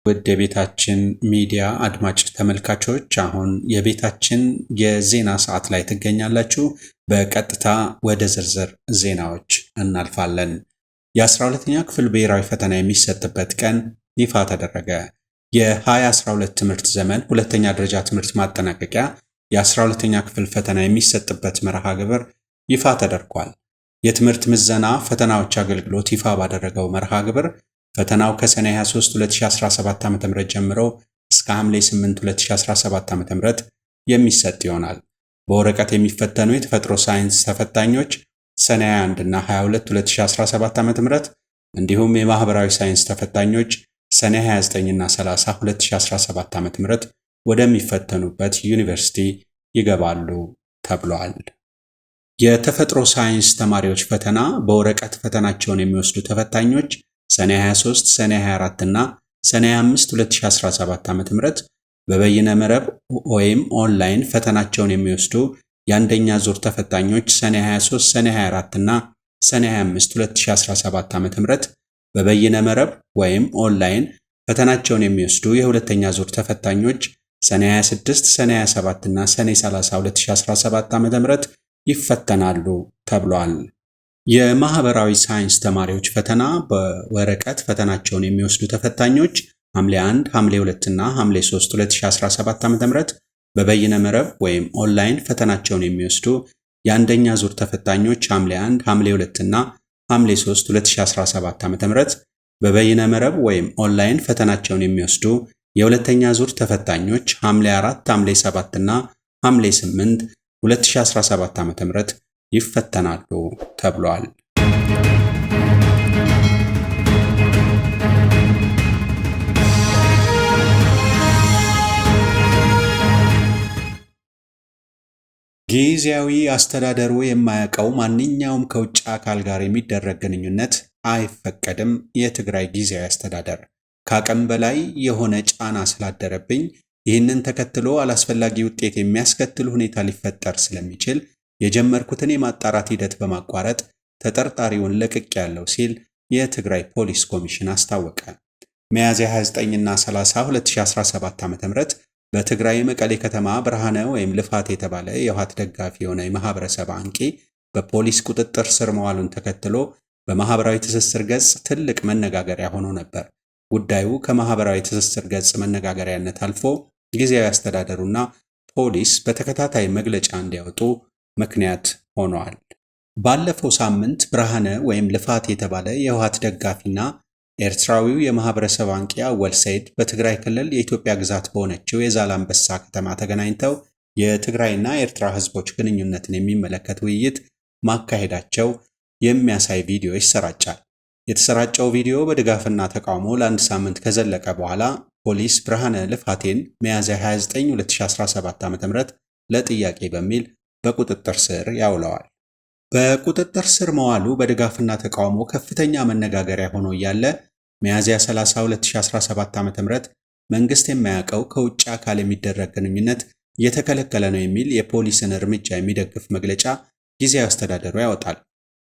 ውድ የቤታችን ሚዲያ አድማጭ ተመልካቾች አሁን የቤታችን የዜና ሰዓት ላይ ትገኛላችሁ። በቀጥታ ወደ ዝርዝር ዜናዎች እናልፋለን። የ12ኛ ክፍል ብሔራዊ ፈተና የሚሰጥበት ቀን ይፋ ተደረገ። የ2012 ትምህርት ዘመን ሁለተኛ ደረጃ ትምህርት ማጠናቀቂያ የ12ኛ ክፍል ፈተና የሚሰጥበት መርሃ ግብር ይፋ ተደርጓል። የትምህርት ምዘና ፈተናዎች አገልግሎት ይፋ ባደረገው መርሃ ግብር ፈተናው ከሰኔ 23 2017 ዓ.ም ጀምሮ እስከ ሐምሌ 8 2017 ዓ.ም የሚሰጥ ይሆናል። በወረቀት የሚፈተኑ የተፈጥሮ ሳይንስ ተፈታኞች ሰኔ 21 እና 22 2017 ዓ.ም እንዲሁም የማህበራዊ ሳይንስ ተፈታኞች ሰኔ 29 እና 30 2017 ዓ.ም ወደሚፈተኑበት ዩኒቨርሲቲ ይገባሉ ተብሏል። የተፈጥሮ ሳይንስ ተማሪዎች ፈተና በወረቀት ፈተናቸውን የሚወስዱ ተፈታኞች ሰኔ 23፣ ሰኔ 24 እና ሰኔ 25 2017 ዓ.ም በበይነ መረብ ወይም ኦንላይን ፈተናቸውን የሚወስዱ የአንደኛ ዙር ተፈታኞች ሰኔ 23፣ ሰኔ 24 እና ሰኔ 25 2017 ዓ.ም በበይነ መረብ ወይም ኦንላይን ፈተናቸውን የሚወስዱ የሁለተኛ ዙር ተፈታኞች ሰኔ 26፣ ሰኔ 27 እና ሰኔ 30 2017 ዓ.ም ይፈተናሉ ተብሏል። የማህበራዊ ሳይንስ ተማሪዎች ፈተና በወረቀት ፈተናቸውን የሚወስዱ ተፈታኞች ሐምሌ 1፣ ሐምሌ 2 እና ሐምሌ 3 2017 ዓ.ም በበይነ መረብ ወይም ኦንላይን ፈተናቸውን የሚወስዱ የአንደኛ ዙር ተፈታኞች ሐምሌ 1፣ ሐምሌ 2 እና ሐምሌ 3 2017 ዓ.ም በበይነ መረብ ወይም ኦንላይን ፈተናቸውን የሚወስዱ የሁለተኛ ዙር ተፈታኞች ሐምሌ 4፣ ሐምሌ 7 እና ሐምሌ 8 2017 ዓ.ም ይፈተናሉ ተብሏል። ጊዜያዊ አስተዳደሩ የማያውቀው ማንኛውም ከውጭ አካል ጋር የሚደረግ ግንኙነት አይፈቀድም። የትግራይ ጊዜያዊ አስተዳደር ከአቅም በላይ የሆነ ጫና ስላደረብኝ ይህንን ተከትሎ አላስፈላጊ ውጤት የሚያስከትል ሁኔታ ሊፈጠር ስለሚችል የጀመርኩትን የማጣራት ሂደት በማቋረጥ ተጠርጣሪውን ለቅቄያለሁ ሲል የትግራይ ፖሊስ ኮሚሽን አስታወቀ። ሚያዝያ 29 እና 30 2017 ዓ.ም በትግራይ መቀሌ ከተማ ብርሃነ ወይም ልፋት የተባለ የህወሓት ደጋፊ የሆነ የማህበረሰብ አንቂ በፖሊስ ቁጥጥር ስር መዋሉን ተከትሎ በማህበራዊ ትስስር ገጽ ትልቅ መነጋገሪያ ሆኖ ነበር። ጉዳዩ ከማህበራዊ ትስስር ገጽ መነጋገሪያነት አልፎ ጊዜያዊ አስተዳደሩና ፖሊስ በተከታታይ መግለጫ እንዲያወጡ ምክንያት ሆኗል። ባለፈው ሳምንት ብርሃነ ወይም ልፋት የተባለ የህወሓት ደጋፊና ኤርትራዊው የማህበረሰብ አንቂ አወል ሰይድ በትግራይ ክልል የኢትዮጵያ ግዛት በሆነችው የዛላምበሳ ከተማ ተገናኝተው የትግራይና የኤርትራ ህዝቦች ግንኙነትን የሚመለከት ውይይት ማካሄዳቸው የሚያሳይ ቪዲዮ ይሰራጫል። የተሰራጨው ቪዲዮ በድጋፍና ተቃውሞ ለአንድ ሳምንት ከዘለቀ በኋላ ፖሊስ ብርሃነ ልፋቴን ሚያዝያ 29 2017 ዓ.ም ለጥያቄ በሚል በቁጥጥር ስር ያውለዋል። በቁጥጥር ስር መዋሉ በድጋፍና ተቃውሞ ከፍተኛ መነጋገሪያ ሆኖ እያለ ሚያዝያ 30 2017 ዓ.ም መንግስት የማያውቀው ከውጭ አካል የሚደረግ ግንኙነት እየተከለከለ ነው የሚል የፖሊስን እርምጃ የሚደግፍ መግለጫ ጊዜያዊ አስተዳደሩ ያወጣል።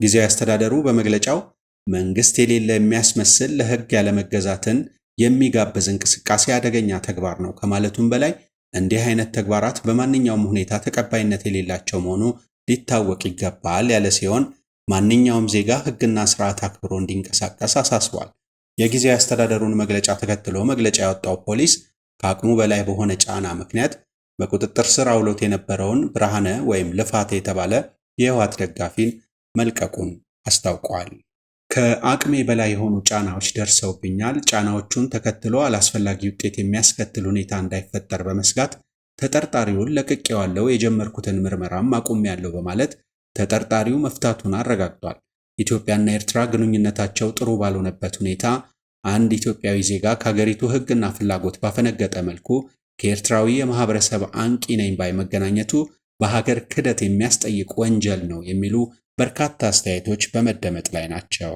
ጊዜያዊ አስተዳደሩ በመግለጫው መንግስት የሌለ የሚያስመስል ለህግ ያለመገዛትን የሚጋብዝ እንቅስቃሴ አደገኛ ተግባር ነው ከማለቱም በላይ እንዲህ አይነት ተግባራት በማንኛውም ሁኔታ ተቀባይነት የሌላቸው መሆኑ ሊታወቅ ይገባል ያለ ሲሆን ማንኛውም ዜጋ ህግና ስርዓት አክብሮ እንዲንቀሳቀስ አሳስቧል። የጊዜያዊ አስተዳደሩን መግለጫ ተከትሎ መግለጫ ያወጣው ፖሊስ ከአቅሙ በላይ በሆነ ጫና ምክንያት በቁጥጥር ስር አውሎት የነበረውን ብርሃነ ወይም ልፋት የተባለ የህወሓት ደጋፊን መልቀቁን አስታውቋል። ከአቅሜ በላይ የሆኑ ጫናዎች ደርሰውብኛል። ጫናዎቹን ተከትሎ አላስፈላጊ ውጤት የሚያስከትል ሁኔታ እንዳይፈጠር በመስጋት ተጠርጣሪውን ለቅቄዋለሁ፣ የጀመርኩትን ምርመራም አቁሜያለሁ በማለት ተጠርጣሪው መፍታቱን አረጋግጧል። ኢትዮጵያና ኤርትራ ግንኙነታቸው ጥሩ ባልሆነበት ሁኔታ አንድ ኢትዮጵያዊ ዜጋ ከሀገሪቱ ህግና ፍላጎት ባፈነገጠ መልኩ ከኤርትራዊ የማህበረሰብ አንቂ ነኝ ባይ መገናኘቱ በሀገር ክህደት የሚያስጠይቅ ወንጀል ነው የሚሉ በርካታ አስተያየቶች በመደመጥ ላይ ናቸው።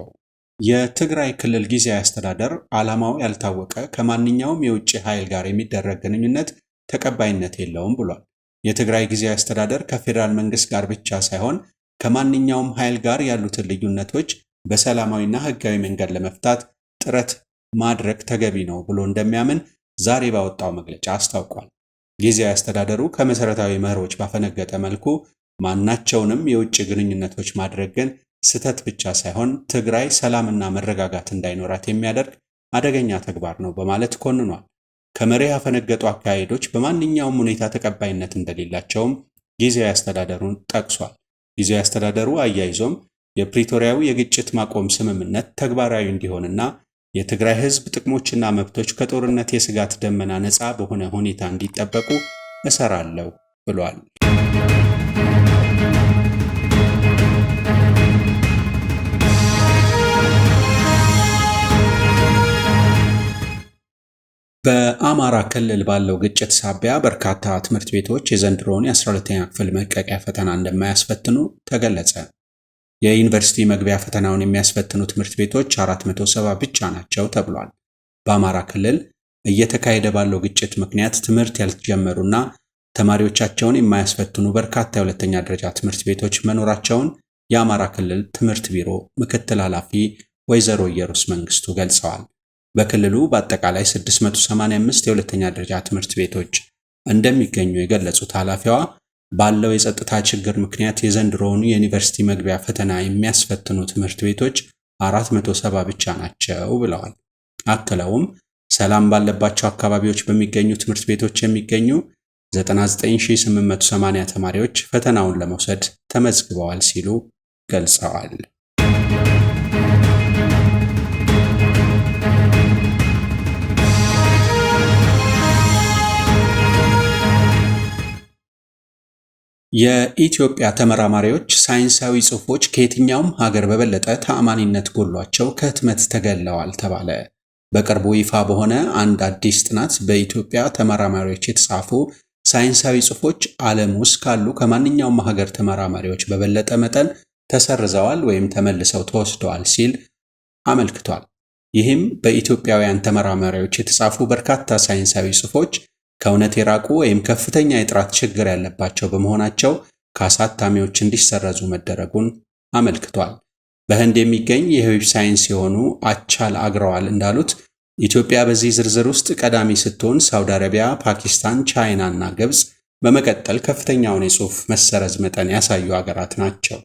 የትግራይ ክልል ጊዜያዊ አስተዳደር ዓላማው ያልታወቀ ከማንኛውም የውጭ ኃይል ጋር የሚደረግ ግንኙነት ተቀባይነት የለውም ብሏል። የትግራይ ጊዜያዊ አስተዳደር ከፌዴራል መንግስት ጋር ብቻ ሳይሆን ከማንኛውም ኃይል ጋር ያሉትን ልዩነቶች በሰላማዊና ህጋዊ መንገድ ለመፍታት ጥረት ማድረግ ተገቢ ነው ብሎ እንደሚያምን ዛሬ ባወጣው መግለጫ አስታውቋል። ጊዜያዊ አስተዳደሩ ከመሰረታዊ መርሆች ባፈነገጠ መልኩ ማናቸውንም የውጭ ግንኙነቶች ማድረግ ግን ስህተት ብቻ ሳይሆን ትግራይ ሰላምና መረጋጋት እንዳይኖራት የሚያደርግ አደገኛ ተግባር ነው በማለት ኮንኗል። ከመርህ ያፈነገጡ አካሄዶች በማንኛውም ሁኔታ ተቀባይነት እንደሌላቸውም ጊዜያዊ አስተዳደሩን ጠቅሷል። ጊዜያዊ አስተዳደሩ አያይዞም የፕሪቶሪያው የግጭት ማቆም ስምምነት ተግባራዊ እንዲሆንና የትግራይ ሕዝብ ጥቅሞችና መብቶች ከጦርነት የስጋት ደመና ነፃ በሆነ ሁኔታ እንዲጠበቁ እሰራለሁ ብሏል። በአማራ ክልል ባለው ግጭት ሳቢያ በርካታ ትምህርት ቤቶች የዘንድሮውን የ12ኛ ክፍል መልቀቂያ ፈተና እንደማያስፈትኑ ተገለጸ። የዩኒቨርሲቲ መግቢያ ፈተናውን የሚያስፈትኑ ትምህርት ቤቶች 470 ብቻ ናቸው ተብሏል። በአማራ ክልል እየተካሄደ ባለው ግጭት ምክንያት ትምህርት ያልተጀመሩና ተማሪዎቻቸውን የማያስፈትኑ በርካታ የሁለተኛ ደረጃ ትምህርት ቤቶች መኖራቸውን የአማራ ክልል ትምህርት ቢሮ ምክትል ኃላፊ ወይዘሮ ኢየሩስ መንግስቱ ገልጸዋል። በክልሉ በአጠቃላይ 685 የሁለተኛ ደረጃ ትምህርት ቤቶች እንደሚገኙ የገለጹት ኃላፊዋ ባለው የጸጥታ ችግር ምክንያት የዘንድሮውን የዩኒቨርሲቲ መግቢያ ፈተና የሚያስፈትኑ ትምህርት ቤቶች 470 ብቻ ናቸው ብለዋል። አክለውም ሰላም ባለባቸው አካባቢዎች በሚገኙ ትምህርት ቤቶች የሚገኙ 99880 ተማሪዎች ፈተናውን ለመውሰድ ተመዝግበዋል ሲሉ ገልጸዋል። የኢትዮጵያ ተመራማሪዎች ሳይንሳዊ ጽሑፎች ከየትኛውም ሀገር በበለጠ ተአማኒነት ጎሏቸው ከህትመት ተገለዋል ተባለ። በቅርቡ ይፋ በሆነ አንድ አዲስ ጥናት በኢትዮጵያ ተመራማሪዎች የተጻፉ ሳይንሳዊ ጽሑፎች ዓለም ውስጥ ካሉ ከማንኛውም ሀገር ተመራማሪዎች በበለጠ መጠን ተሰርዘዋል ወይም ተመልሰው ተወስደዋል ሲል አመልክቷል። ይህም በኢትዮጵያውያን ተመራማሪዎች የተጻፉ በርካታ ሳይንሳዊ ጽሑፎች ከእውነት የራቁ ወይም ከፍተኛ የጥራት ችግር ያለባቸው በመሆናቸው ከአሳታሚዎች እንዲሰረዙ መደረጉን አመልክቷል። በህንድ የሚገኝ የህይወት ሳይንስ የሆኑ አቻል አግረዋል እንዳሉት ኢትዮጵያ በዚህ ዝርዝር ውስጥ ቀዳሚ ስትሆን ሳውዲ አረቢያ፣ ፓኪስታን፣ ቻይና እና ግብጽ በመቀጠል ከፍተኛውን የጽሑፍ መሰረዝ መጠን ያሳዩ ሀገራት ናቸው።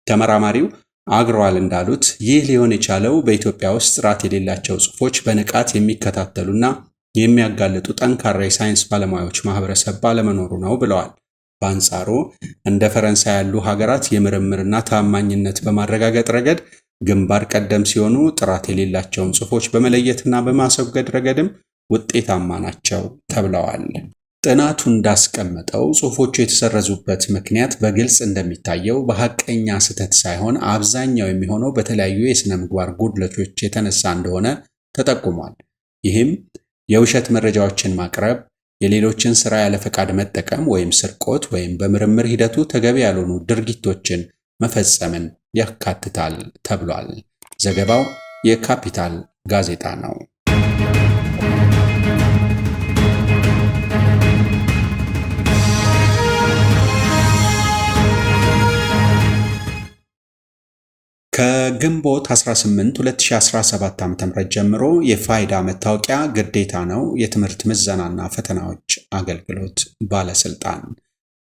ተመራማሪው አግረዋል እንዳሉት ይህ ሊሆን የቻለው በኢትዮጵያ ውስጥ ጥራት የሌላቸው ጽሑፎች በንቃት የሚከታተሉና የሚያጋልጡ ጠንካራ የሳይንስ ባለሙያዎች ማህበረሰብ ባለመኖሩ ነው ብለዋል። በአንጻሩ እንደ ፈረንሳይ ያሉ ሀገራት የምርምርና ታማኝነት በማረጋገጥ ረገድ ግንባር ቀደም ሲሆኑ ጥራት የሌላቸውን ጽሑፎች በመለየትና በማስወገድ ረገድም ውጤታማ ናቸው ተብለዋል። ጥናቱ እንዳስቀመጠው ጽሑፎቹ የተሰረዙበት ምክንያት በግልጽ እንደሚታየው በሐቀኛ ስህተት ሳይሆን አብዛኛው የሚሆነው በተለያዩ የሥነ ምግባር ጉድለቶች የተነሳ እንደሆነ ተጠቁሟል። ይህም የውሸት መረጃዎችን ማቅረብ፣ የሌሎችን ሥራ ያለ ፈቃድ መጠቀም ወይም ስርቆት ወይም በምርምር ሂደቱ ተገቢ ያልሆኑ ድርጊቶችን መፈጸምን ያካትታል ተብሏል። ዘገባው የካፒታል ጋዜጣ ነው። ከግንቦት 18 2017 ዓ.ም ጀምሮ የፋይዳ መታወቂያ ግዴታ ነው። የትምህርት ምዘናና ፈተናዎች አገልግሎት ባለስልጣን።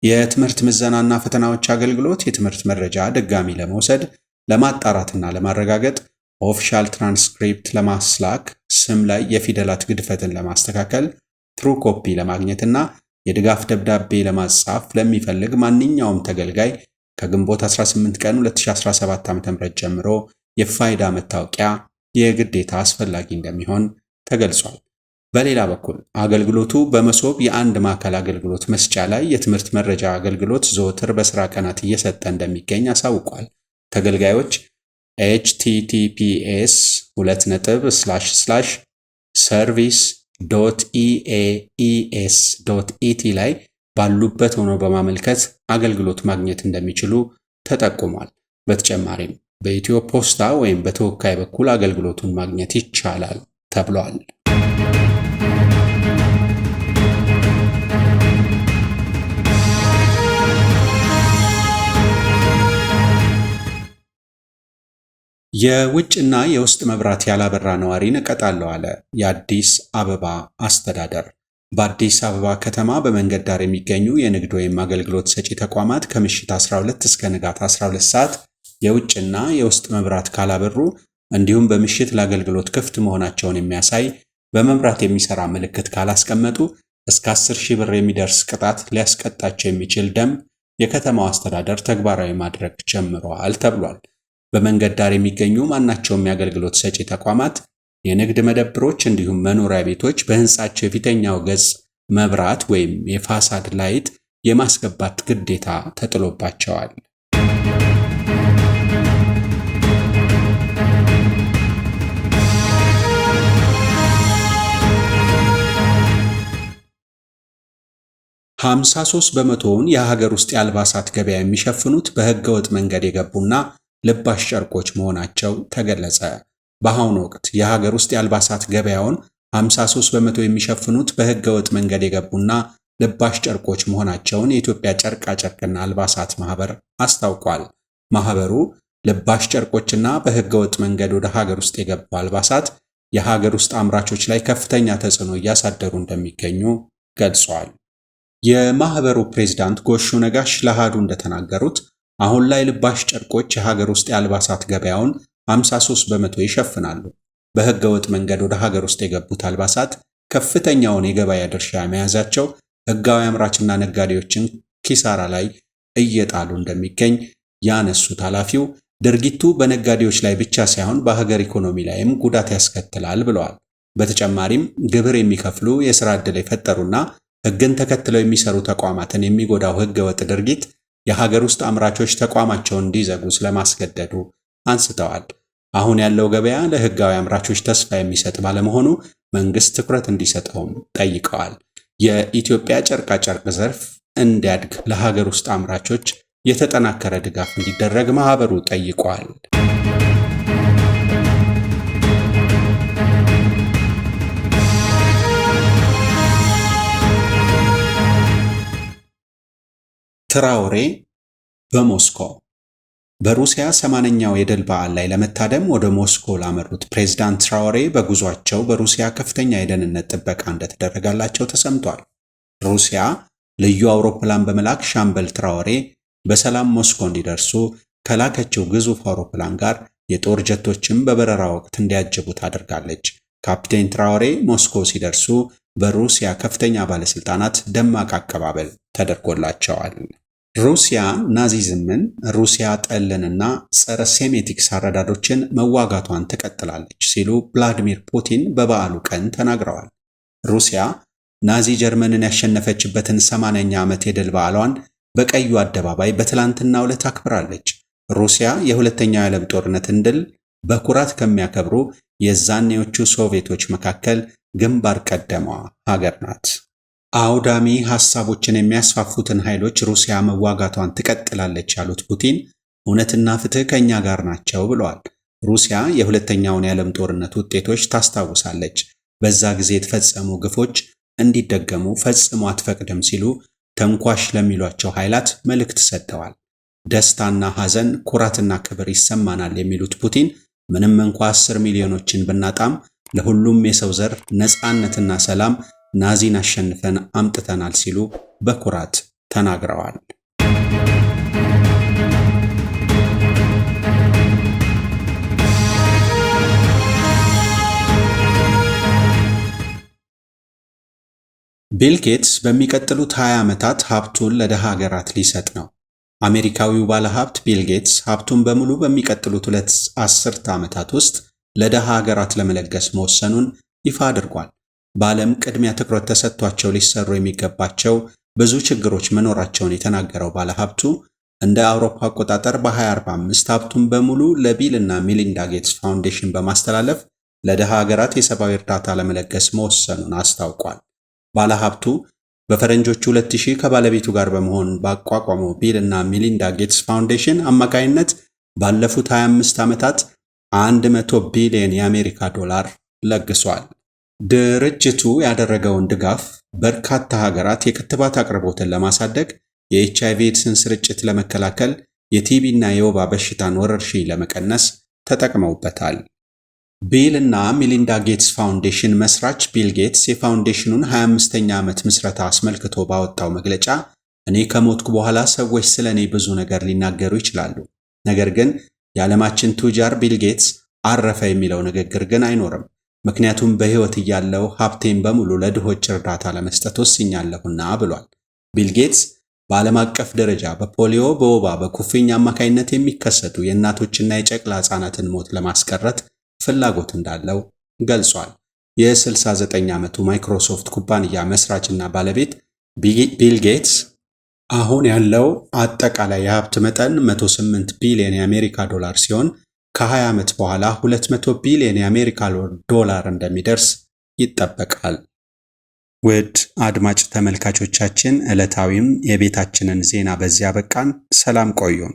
የትምህርት ምዘናና ፈተናዎች አገልግሎት የትምህርት መረጃ ድጋሚ ለመውሰድ፣ ለማጣራትና ለማረጋገጥ፣ ኦፊሻል ትራንስክሪፕት ለማስላክ፣ ስም ላይ የፊደላት ግድፈትን ለማስተካከል፣ ትሩ ኮፒ ለማግኘትና የድጋፍ ደብዳቤ ለማጻፍ ለሚፈልግ ማንኛውም ተገልጋይ ከግንቦት 18 ቀን 2017 ዓ.ም ጀምሮ የፋይዳ መታወቂያ የግዴታ አስፈላጊ እንደሚሆን ተገልጿል። በሌላ በኩል አገልግሎቱ በመሶብ የአንድ ማዕከል አገልግሎት መስጫ ላይ የትምህርት መረጃ አገልግሎት ዘወትር በስራ ቀናት እየሰጠ እንደሚገኝ አሳውቋል። ተገልጋዮች https://service.eaes.et ላይ ባሉበት ሆኖ በማመልከት አገልግሎት ማግኘት እንደሚችሉ ተጠቁሟል። በተጨማሪም በኢትዮ ፖስታ ወይም በተወካይ በኩል አገልግሎቱን ማግኘት ይቻላል ተብሏል። የውጭና የውስጥ መብራት ያላበራ ነዋሪን እቀጣለሁ አለ የአዲስ አበባ አስተዳደር። በአዲስ አበባ ከተማ በመንገድ ዳር የሚገኙ የንግድ ወይም አገልግሎት ሰጪ ተቋማት ከምሽት 12 እስከ ንጋት 12 ሰዓት የውጭና የውስጥ መብራት ካላበሩ እንዲሁም በምሽት ለአገልግሎት ክፍት መሆናቸውን የሚያሳይ በመብራት የሚሰራ ምልክት ካላስቀመጡ እስከ 10,000 ብር የሚደርስ ቅጣት ሊያስቀጣቸው የሚችል ደንብ የከተማው አስተዳደር ተግባራዊ ማድረግ ጀምሯል ተብሏል። በመንገድ ዳር የሚገኙ ማናቸውም የአገልግሎት ሰጪ ተቋማት፣ የንግድ መደብሮች እንዲሁም መኖሪያ ቤቶች በህንጻቸው የፊተኛው ገጽ መብራት ወይም የፋሳድ ላይት የማስገባት ግዴታ ተጥሎባቸዋል። (53 በመቶውን የሀገር ውስጥ የአልባሳት ገበያ የሚሸፍኑት በህገወጥ መንገድ የገቡና ልባሽ ጨርቆች መሆናቸው ተገለጸ። በአሁኑ ወቅት የሀገር ውስጥ የአልባሳት ገበያውን 53 በመቶ የሚሸፍኑት በህገወጥ መንገድ የገቡና ልባሽ ጨርቆች መሆናቸውን የኢትዮጵያ ጨርቃ ጨርቅና አልባሳት ማህበር አስታውቋል። ማህበሩ ልባሽ ጨርቆችና በህገወጥ መንገድ ወደ ሀገር ውስጥ የገቡ አልባሳት የሀገር ውስጥ አምራቾች ላይ ከፍተኛ ተጽዕኖ እያሳደሩ እንደሚገኙ ገልጿል። የማህበሩ ፕሬዝዳንት ጎሹ ነጋሽ ለአሃዱ እንደተናገሩት አሁን ላይ ልባሽ ጨርቆች የሀገር ውስጥ የአልባሳት ገበያውን 53 በመቶ ይሸፍናሉ። በህገወጥ መንገድ ወደ ሀገር ውስጥ የገቡት አልባሳት ከፍተኛውን የገበያ ድርሻ መያዛቸው ህጋዊ አምራችና ነጋዴዎችን ኪሳራ ላይ እየጣሉ እንደሚገኝ ያነሱት ኃላፊው ድርጊቱ በነጋዴዎች ላይ ብቻ ሳይሆን በሀገር ኢኮኖሚ ላይም ጉዳት ያስከትላል ብለዋል። በተጨማሪም ግብር የሚከፍሉ የሥራ ዕድል የፈጠሩና ህግን ተከትለው የሚሰሩ ተቋማትን የሚጎዳው ህገወጥ ድርጊት የሀገር ውስጥ አምራቾች ተቋማቸውን እንዲዘጉ ስለማስገደዱ አንስተዋል። አሁን ያለው ገበያ ለህጋዊ አምራቾች ተስፋ የሚሰጥ ባለመሆኑ መንግስት ትኩረት እንዲሰጠውም ጠይቀዋል። የኢትዮጵያ ጨርቃ ጨርቅ ዘርፍ እንዲያድግ ለሀገር ውስጥ አምራቾች የተጠናከረ ድጋፍ እንዲደረግ ማህበሩ ጠይቋል። ትራኦሬ በሞስኮ በሩሲያ 80ኛው የድል በዓል ላይ ለመታደም ወደ ሞስኮ ላመሩት ፕሬዝዳንት ትራኦሬ በጉዟቸው በሩሲያ ከፍተኛ የደህንነት ጥበቃ እንደተደረጋላቸው ተሰምቷል። ሩሲያ ልዩ አውሮፕላን በመላክ ሻምበል ትራኦሬ በሰላም ሞስኮ እንዲደርሱ ከላከችው ግዙፍ አውሮፕላን ጋር የጦር ጀቶችን በበረራ ወቅት እንዲያጅቡ ታደርጋለች። ካፕቴን ትራኦሬ ሞስኮ ሲደርሱ በሩሲያ ከፍተኛ ባለስልጣናት ደማቅ አቀባበል ተደርጎላቸዋል። ሩሲያ ናዚዝምን፣ ሩሲያ ጠልንና ጸረ ሴሜቲክስ አረዳዶችን መዋጋቷን ትቀጥላለች ሲሉ ቭላዲሚር ፑቲን በበዓሉ ቀን ተናግረዋል። ሩሲያ ናዚ ጀርመንን ያሸነፈችበትን 80ኛ ዓመት የድል በዓሏን በቀዩ አደባባይ በትላንትናው ዕለት አክብራለች። ሩሲያ የሁለተኛው የዓለም ጦርነትን ድል በኩራት ከሚያከብሩ የዛኔዎቹ ሶቪየቶች መካከል ግንባር ቀደሟ ሀገር ናት። አውዳሚ ሐሳቦችን የሚያስፋፉትን ኃይሎች ሩሲያ መዋጋቷን ትቀጥላለች ያሉት ፑቲን እውነትና ፍትህ ከኛ ጋር ናቸው ብለዋል። ሩሲያ የሁለተኛውን የዓለም ጦርነት ውጤቶች ታስታውሳለች። በዛ ጊዜ የተፈጸሙ ግፎች እንዲደገሙ ፈጽሞ አትፈቅድም ሲሉ ተንኳሽ ለሚሏቸው ኃይላት መልእክት ሰጥተዋል። ደስታና ሐዘን፣ ኩራትና ክብር ይሰማናል የሚሉት ፑቲን ምንም እንኳ 10 ሚሊዮኖችን ብናጣም ለሁሉም የሰው ዘር ነፃነትና ሰላም ናዚን አሸንፈን አምጥተናል ሲሉ በኩራት ተናግረዋል። ቢል ጌትስ በሚቀጥሉት 20 ዓመታት ሀብቱን ለደሃ ሀገራት ሊሰጥ ነው። አሜሪካዊው ባለሀብት ቢል ጌትስ ሀብቱን በሙሉ በሚቀጥሉት 2 አስርተ ዓመታት ውስጥ ለደሃ ሀገራት ለመለገስ መወሰኑን ይፋ አድርጓል። በዓለም ቅድሚያ ትኩረት ተሰጥቷቸው ሊሰሩ የሚገባቸው ብዙ ችግሮች መኖራቸውን የተናገረው ባለሀብቱ እንደ አውሮፓ አቆጣጠር በ2045 ሀብቱን በሙሉ ለቢል እና ሚሊንዳ ጌትስ ፋውንዴሽን በማስተላለፍ ለደሃ ሀገራት የሰብአዊ እርዳታ ለመለገስ መወሰኑን አስታውቋል። ባለሀብቱ በፈረንጆቹ 2000 ከባለቤቱ ጋር በመሆን ባቋቋመው ቢል እና ሚሊንዳ ጌትስ ፋውንዴሽን አማካይነት ባለፉት 25 ዓመታት 100 ቢሊዮን የአሜሪካ ዶላር ለግሷል። ድርጅቱ ያደረገውን ድጋፍ በርካታ ሀገራት የክትባት አቅርቦትን ለማሳደግ፣ የኤችአይቪ ኤድስን ስርጭት ለመከላከል፣ የቲቢ እና የወባ በሽታን ወረርሽኝ ለመቀነስ፣ ተጠቅመውበታል። ቢል እና ሚሊንዳ ጌትስ ፋውንዴሽን መስራች ቢል ጌትስ የፋውንዴሽኑን 25ኛ ዓመት ምስረታ አስመልክቶ ባወጣው መግለጫ እኔ ከሞትኩ በኋላ ሰዎች ስለ እኔ ብዙ ነገር ሊናገሩ ይችላሉ፣ ነገር ግን የዓለማችን ቱጃር ቢል ጌትስ አረፈ የሚለው ንግግር ግን አይኖርም፣ ምክንያቱም በሕይወት እያለው ሀብቴን በሙሉ ለድሆች እርዳታ ለመስጠት ወስኛለሁና ብሏል። ቢል ጌትስ በዓለም አቀፍ ደረጃ በፖሊዮ፣ በወባ፣ በኩፍኝ አማካይነት የሚከሰቱ የእናቶችና የጨቅላ ሕፃናትን ሞት ለማስቀረት ፍላጎት እንዳለው ገልጿል። የ69 ዓመቱ ማይክሮሶፍት ኩባንያ መስራችና ባለቤት ቢል ጌትስ አሁን ያለው አጠቃላይ የሀብት መጠን 108 ቢሊዮን የአሜሪካ ዶላር ሲሆን ከ20 ዓመት በኋላ 200 ቢሊዮን የአሜሪካ ዶላር እንደሚደርስ ይጠበቃል። ውድ አድማጭ ተመልካቾቻችን ዕለታዊም የቤታችንን ዜና በዚያ በቃን። ሰላም ቆዩን።